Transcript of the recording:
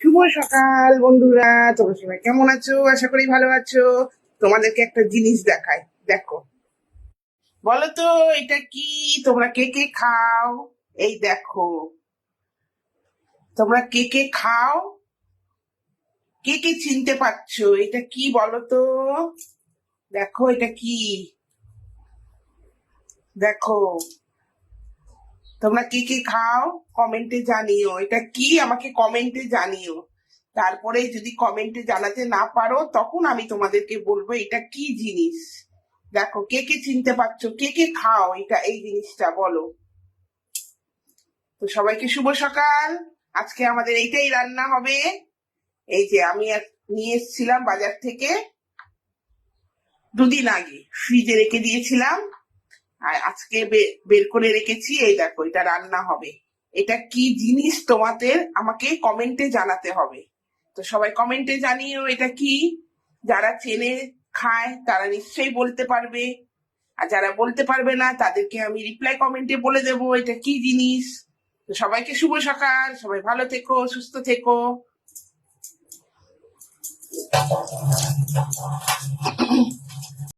শুভ সকাল বন্ধুরা, তোমরা সবাই কেমন আছো? আশা করি ভালো আছো। তোমাদেরকে একটা জিনিস দেখাই, দেখো। বলো তো এটা কি? তোমরা কে কে খাও? এই দেখো, তোমরা কে কে খাও? কে কে চিনতে পারছো? এটা কি বলো তো? দেখো এটা কি, দেখো। তোমরা কে কে খাও কমেন্টে জানিও। এটা কি আমাকে কমেন্টে জানিও। তারপরে যদি কমেন্টে জানাতে না পারো তখন আমি তোমাদেরকে বলবো এটা কি জিনিস। দেখো কে কে চিনতে পারছো, কে কে খাও এটা, এই জিনিসটা বলো। তো সবাইকে শুভ সকাল। আজকে আমাদের এইটাই রান্না হবে। এই যে আমি নিয়ে এসেছিলাম বাজার থেকে দুদিন আগে, ফ্রিজে রেখে দিয়েছিলাম। আর আজকে বের করে রেখেছি। এই দেখো এটা রান্না হবে। এটা কি জিনিস তোমাদের আমাকে কমেন্টে জানাতে হবে। তো সবাই কমেন্টে জানিও এটা কি। যারা চেনে খায় তারা নিশ্চয়ই বলতে পারবে, আর যারা বলতে পারবে না তাদেরকে আমি রিপ্লাই কমেন্টে বলে দেবো এটা কি জিনিস। তো সবাইকে শুভ সকাল, সবাই ভালো থেকো, সুস্থ থেকো।